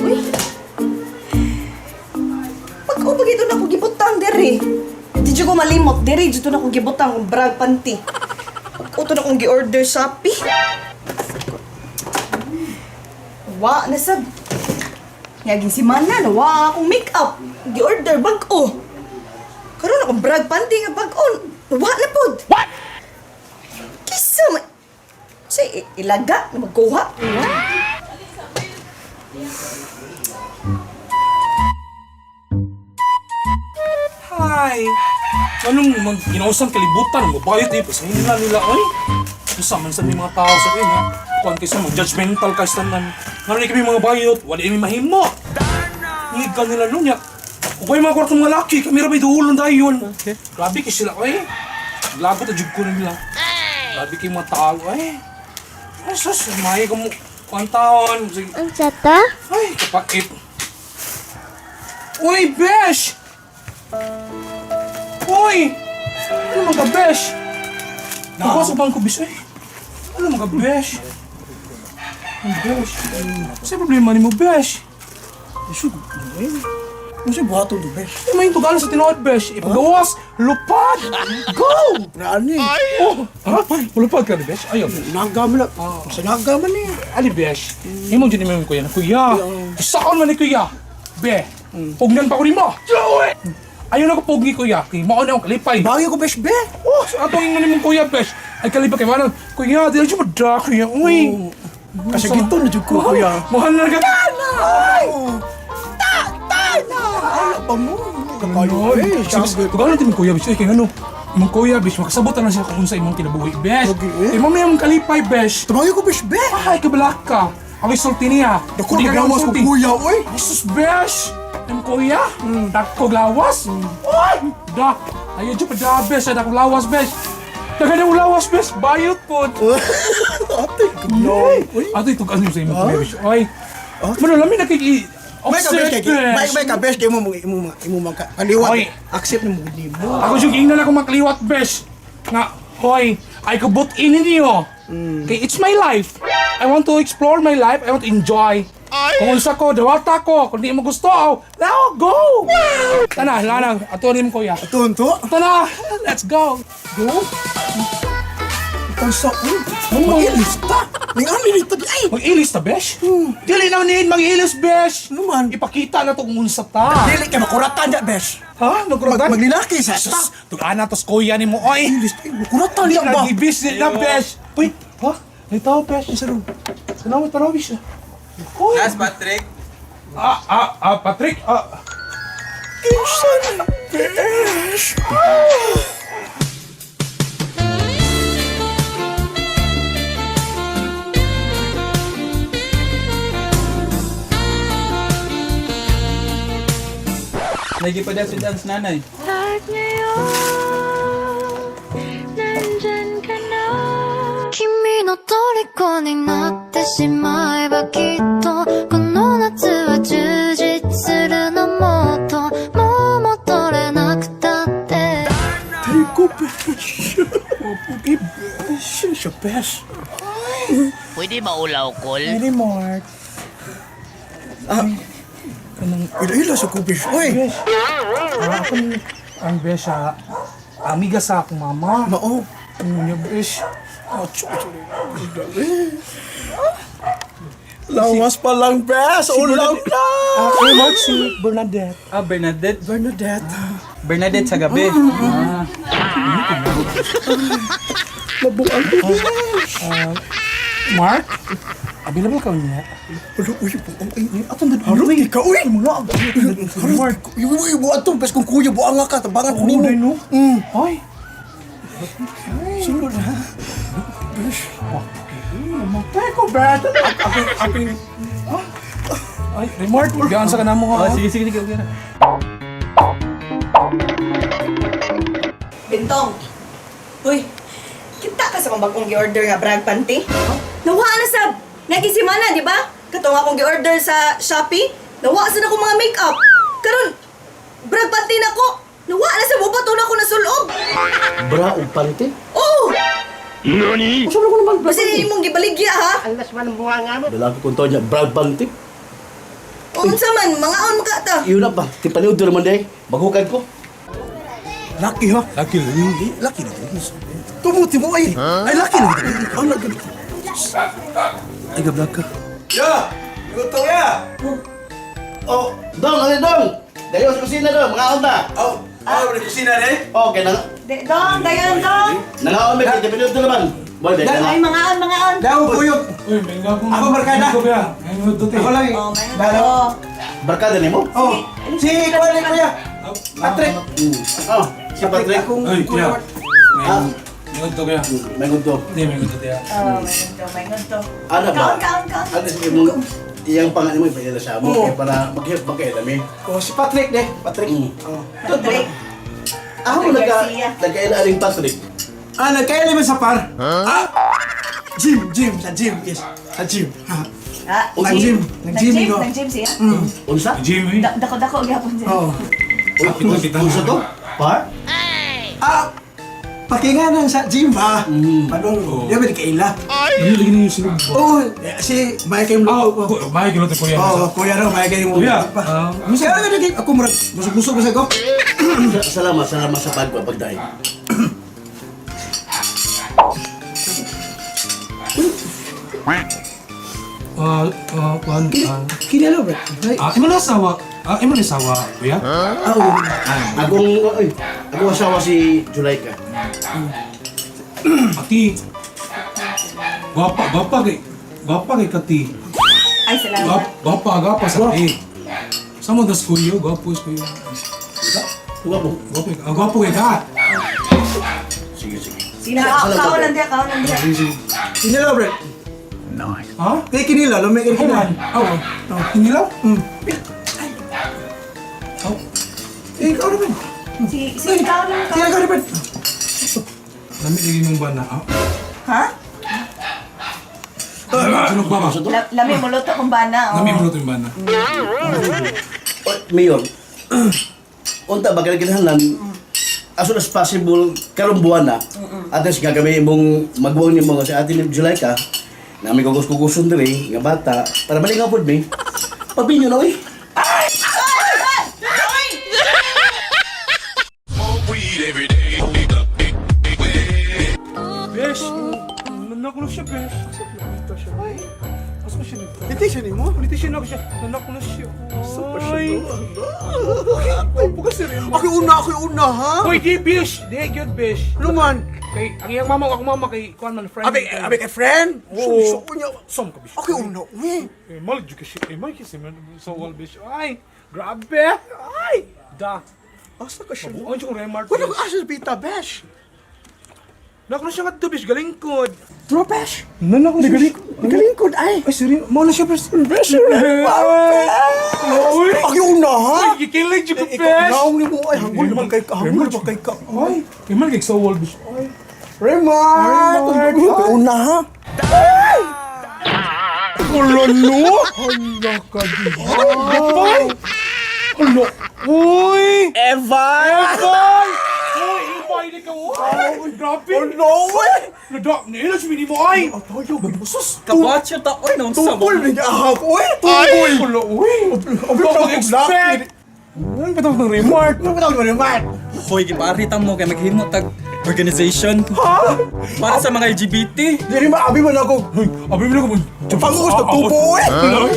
Uy. Pag-o pag ito na ko gibutang diri. Di ko malimot diri dito na ko gibutang ang brag panty. Pag-o to na kong gi-order Shopee. Wa na sab. Ngaging si Mana na wa akong make-up. Gi-order bag-o. Karon akong brag panty nga bag-o. Wa na pod. What? Kisa man. Sa ilaga na magkuha. Hi! Anong ginausang kalibutan? Mabayot eh, pasahin nila oy. Isa man sa may mga tao sa akin, ha? Kuhan kayo sa mga judgmental kayo sa nan. Naroon kami mga bayot, wala kami mahimo. Ngig ka nila nun, ya. Kung kayo mga kwartong mga laki, kami rabay duulong dayon. Okay. Grabe kayo sila, oy. Lagot na jud ko nila. Grabe kayo mga tao, ay. Ay, sus, maya ka mo. Kuhan taon. Sige. Ang sata? Ay, kapakit. Uy, besh! Uy! Ano mga besh? Nakapasok ba ang kubis? Ay, ano mga besh? Ang besh? Sa'yo problema ni mo, besh? Ano siya buhaton to, besh? Ay, may tugalan sa tinood, besh. Ipagawas, lupad! Go! Naan eh. Oh! Ha? Lupad ka ni besh? Ayaw. Nagaman na. Sa nagaman eh. Ali, besh. Imo dyan naman yung kuya na, kuya. Isaon man ni kuya. Be, pugnan pa ko rin mo. Ayaw na ko pugi, kuya. Kaya maon na akong kalipay. Bagay ko, besh, be. Oh, sa atong ingnan mong kuya, besh. Ay, kalipay kay manang. Kuya, di na siya madra, kuya. Uy. Kasi gito na dyan ko, kuya. Mahal na ka. Ay! Ano pa mo? Kakayo, eh. Tugalan natin mong kuya, besh. Ay, kaya ano? Mong kuya, besh. Makasabutan na siya kung sa imong kinabuhi, besh. Okay, eh. Mamaya mong kalipay, besh. Tabagay ko, besh, be. Ay, kabalak ka. Ako'y sulti niya. Dako, Hindi ka nagawas ko, sulti. kuya, oy. Ay, sus, besh. Ang kuya. Dako lawas. Ay! Da. Ayaw dyan pa da, besh. Ay, dako lawas, besh. Daga na lawas, besh. Bayot po. Ate, gano'n. Uy. Ato ito kasi sa imong kuya, besh. Ay. Mano, lamin nakiki... May ka, besh, kay may ka, besh, kay mo mga kaliwat. Oy. Accept na mo, di mo. Ako yung ingnan ako makliwat, besh. Nga, hoy, ay kabut in niyo. Okay, it's my life. I want to explore my life. I want to enjoy. Kung unsa ko, dawata ko. Kung di mo gusto, now go! Tana, lanang, ato rin mo kuya. Ito, ito. Tana, let's go! Go. Ikaw sa, mag-ilis ta. Ning-amin ito, di ay. Mag-ilis ta, besh? Dili na nihin mag-ilis, besh! Ano man? Ipakita na to kung unsa ta. Dili ka makuratan dyan, besh. Ha? Magkuratan? Maglilaki sa ta. Sus, tug-ana tos kuya ni mo, oy! Ilis, makuratan diyan ba? Nag-ibis na, besh! Uy, ha? May tao, besh. Sarong. Salamat, parawis. Uy! Yes, Patrick. Patrick, Insan, besh. Nagpa-dance nanay. Lahat ngayon, nandyan ka na. 君の虜になってしまえばきっとこの夏は充実するのもっともう戻れなくたって Tayo, besh. Okay, besh. Siya, besh. Pwede ba ulaw, Col? Pwede, Mark. Ila-ila sa ko, besh. Oy. Besh. Ang besh, amiga sa akong mama. Mao. Niya, besh. Lawas pa lang, besh. Ulaw na. Ay, Mark, si Bernadette. Bernadette. Bernadette. Bernadette sa gabi. Labuan ko, besh. Mark? Available ka niya? Ulo, uy, Atong dad, harap di ka, uy. Mark. Uy, buwan to, bes kung kuya, buwan nga ka, tabangan ko nimo. no? Ay. Sunod ha. Besh. Teko, Bert. Aping... Ay, Mark, gaan sa kanamo ha. Sige, okay na. Bintong. Uy, kita ka sa mga bagong gi-order nga brag panty? Nawa na sab. Nagisimana, di ba? Katong akong gi-order sa Shopee. Nawa sa na ko mga make-up. Karon, brag panty na ko. Nawa na sa bubato na ko na sulob. Bra o panty? Oo! Gusto mo ko naman bra Basta panty? imong gibaligya ha. Lalaki kong to niya, bra panty? Unsa man, mangaon mo ka ta. Yun na pa. Tipaniod doon naman day. Maghukan ko. Laki ha? Laki lang. Laki na. Tumuti mo ay. Ay, laki na. Ang laki. Ay, gablag ka. Ya! Luto ya! Oh, Dong, ano Dong? Dayo sa kusina Dong, mga onda. Oh, di kusina na eh. Okay, Dong, dayon dong. nangaon may tipaniod doon naman. Boy, day. Ay, mangaon. Daw, buyog. Uy, may nga Ako, barkada. Ako lang eh. Oh, may Dalaw. Barkada ni mo? Oh, si Kuya ni Kuya. Patrick. Oh, si Patrick. Kung Ay, Kuya. Ah, May gusto kaya. may gusto. Hindi, may gusto kaya. Oh, may ngunto. Ano ba? Kaon. Ano sige mo? Iyang pangalan mo ipakita sa mo kaya para mag-help magkailami. Oh, si Patrick de. Patrick. Oh. Patrick. Ako nagkailaling Patrick. Ah, nagkaya naman sa par. Ah! Gym. Sa gym, yes. Sa gym. Ha. Ah, Nag-gym. Nag-gym ko. Nag-gym siya. Unsa? Jimmy. Dako gyapon siya. Oh. Unsa to? Par? Ah! Pakinganan sa gym ba? Padong, di ba di kaila? Ano lagi niyo sinug? Oo, si Michael Ah, Luto ko. bahay kilo tayo kuya. Oo, kuya raw, Michael mo. Kuya, Masaya na naging ako murag, busog-busog ba sa ko? Salamat sa pagdahay. Kuan. Kinala ba? Ay, Imo na asawa. Imo na asawa, kuya? oo. Akong asawa si Julayka. Ati. Gwapa kay Kati. Ay, salamat. Gwapa sa Kati. Samo das kuyo, gwapo is kuyo. Tuwa po. Gwapo kay Kat. Sige. Sino? Kaon lang dia. Kinala ba? Ha? Kaya kinila, lumay ka Kailan? kinila. Hinilaw? Eh, ikaw naman. Si kaon lang. Sino ka naman? Lami lagi mong bana. Ha? Sunod ba ba? Lami mo luto kung bana. Lami mo yung bana. Mayor, unta ba kinahanglan as soon as possible karong buwan na at least gagawin mong magbuwang ni mo sa atin ni Julayka na may kugus-kuguson diri nga bata para balik nga pod mi. Pabinyo na oy. Besh! Nanak na siya, Besh. Asa siya nito? Petition mo? Politician ako siya. Nanak na siya. Ay! Ako una, ha? Hoy, di, Besh! Di, good, Besh. Luman. Kay, ang iyang mama, ako mama kay Kuan man, friend. Abi kay friend? Oo. So niya. Som ka, Besh. Ako una, uy. Eh, malig ka siya. Eh, may kasi man. So, well, Besh. Ay! Grabe! Ay! Da! Asa ka siya? Mabuhay siya kung Remart, Wala Besh. ka asa Pita Besh. Nanak na siya nga to, Besh. Galingkod. Bro Besh. Nanak na siya galingkod. Nagalingkod ay. Ay, seryo. Mawala siya, Besh. Besh. Uy! Ako una, ha? Ay, kikilig siya, Ikaw Besh. naong ni mo ay hangul naman kay ka. Hangul naman kay ka. Ay, kay man kay Sawal, Besh. Ay. Raymond! Ako una, ha? Wala no? Hala ka di. Ay! Hala. Uy! Evan! Evan! Uy, Evan, hindi ka. Uy, grabe. No way! Nadak, nila siya mo ay. Atayo, busos. Kabatch yung taoy nung Tungkol niya ahap, uy! Ay! Hala, uy. Abi Ikaw pa mag-expect. Ano ba ng remark? Ano ba tawag mo naman? Hoy, giparita mo kay maghimo tag organization. Ha? Para sa mga LGBT. Dili maabi man ako. Uy, abi mo na ko mo. Pangus na tubo, uy!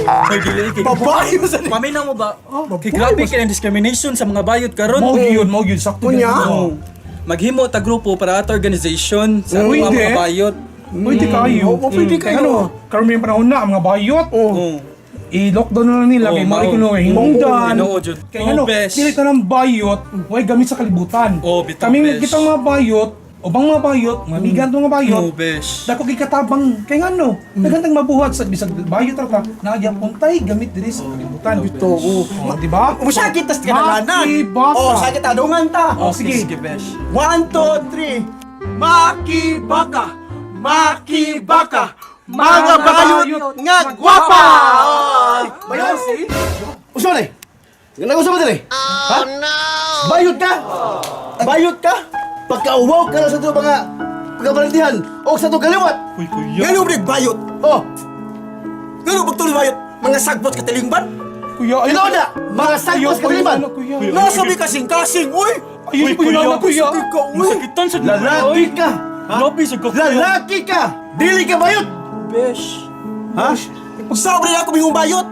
Hoy, dili kay Babae mo sa ni. Paminaw mo ba? Kay grabe kay ang discrimination sa mga bayot karon. Mau gyud, sakto. Kunya? Oo. Maghimo ta grupo para ato organization sa Uy, mga hindi. bayot. Pwede kayo. Pwede kayo. Ano? Karon may panahon na, ang mga bayot. Oo. I-lockdown na nila kay mao. Marikulo hingdan. Ginoo, Jud. Kay Oo, ano, besh. dili ta ng bayot, way gamit sa kalibutan. Oo, bitaw, Kaming besh. kitang mga bayot, ubang mga bayot, mga bigan tong mga bayot. No, besh. Dako kay katabang kay ngano, nagantang mabuhat sa bisag bayot ra ta, naagya puntay gamit diri sa kalibutan. Ito, di ba? Umusakit tas kinalanan. Makibaka. Oh, sakit adungan ta. Oh, sige. Sige, besh. 1, 2, 3. Makibaka! Makibaka! Mga bayot nga gwapa! Bayot si? Usa ni. Ngano usa ba diri? Ha? Bayot ka? Bayot ka? Pagkauwaw ka na sa to mga pagkabalantihan o sa to kaliwat. Uy, kuya. Ngano ba bayot? Oh, Ngano ba bayot? Mga sagbot katilingban? Kuya, ayaw. Ino na! Mga sagwas Ayaw, kaliman! kuya. Nasabi kasing-kasing, uy! Ayaw ko yung anak, kuya. Masakitan sa Lalaki ka! Ha? Labi sa kuya. Lalaki ka! Dili ka bayot! Besh. Ha? Pagsabi na ako ming bayot!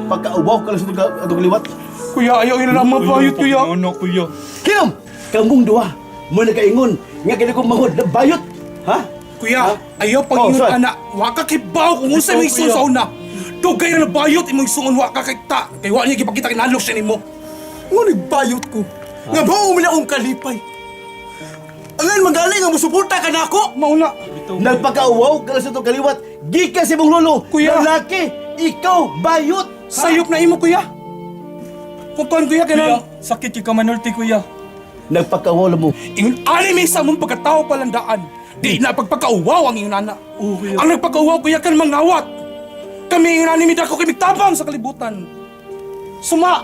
Pagkaubaw ka lang sa itong liwat. Kuya, ayaw ina na mabayot, kuya. Ano, kuya? Kinom! Kamong duha! Mo nagkaingon! Nga kini kong mahod na bayot! Ha? Kuya, Ha? ayaw pag Oh, ingon sir. anak. Wa ka kibaw kung unsa Ikaw, may isuon kuya. sa una. Dugay na bayot imong isuon wa ka kita. Kay wa niya gipakita kinalok siya nimo. Ngunit bayot ko. Nga ba umila akong kalipay? Angan magaling nga musuporta ka na ako! Mauna. Nagpakauwaw ka lang sa itong kaliwat. Gika si mong lolo! Kuya. Lalaki! Ikaw! Bayot! Sayop na imo, kuya. Putuan, kuya, Kuya, kailangan. sakit yung kamanulti, kuya. Nagpakauwaw mo. Ingon, anime sa mong pagkatao palandaan. Di na pagpakauwaw ang iyong nana. Oo, kuya. Ang nagpakauwaw, kuya, kan mangawat. Kami yung anime dako kami tabang sa kalibutan. Suma,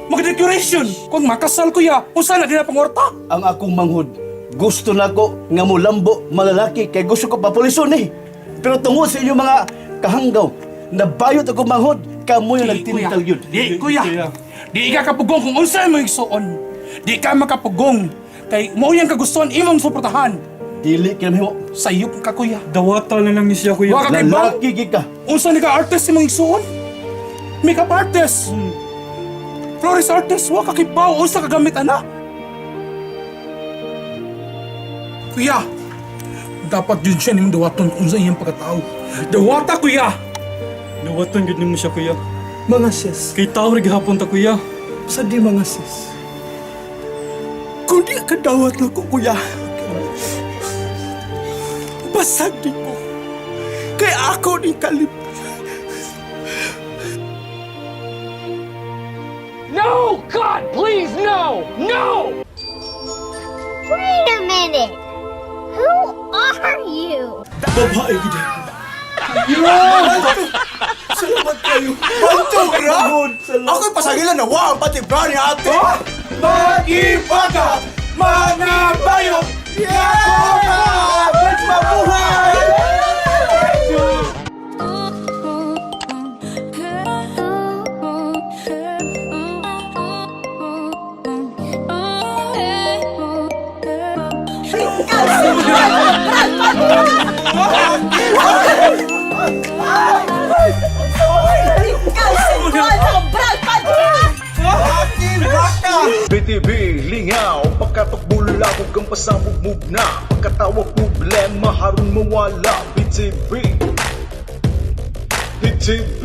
mag-decoration. Kung makasal, kuya, kung saan na din na pangorta. Ang akong manghod. Gusto na ko nga mo lambo malalaki kay gusto ko papulisun eh. Pero tungod sa inyong mga kahanggaw, nabayot ako manghod, kamo yung nagtinital yun. Di, kuya. Di ka kapugong kung unsa mo igsuon. Di ka makapugong. Kay mo yang kagustuhan imong suportahan. Dili ka mo. Sayop ka, kuya. Dawata na lang ni siya, kuya. Wa ka kay ba? Lalaki gika. Unsa ni ka artist imong igsuon? Makeup artist. Florist artist, wa ka kibaw. Unsa ka gamit, ana? Kuya, dapat yun siya nimong dawaton kung sa iyang pagkatao. Dawata, kuya! Dawaton gud nimo siya, kuya. Mga sis, Kay tao rin gihapon ta, kuya. sa di mga sis. Kung di ka dawat na ko, kuya. Basag di ko. Kay ako ni kalipay. No! God, please, no! No! Wait a minute! Who are you? Babae gid. Salamat kayo. Banto, bra! Ako'y pasagilan na ang pati bra ni ate. Mag-ibaga! Mga bayo! Yeah! Mabuhay! Ikaw si Juan sa Brad Panty! Aking baka! BTV, lingaw, pagkatok bula, huwag kang pasabog na. Pagkatawa problema, harun mawala. BTV, BTV,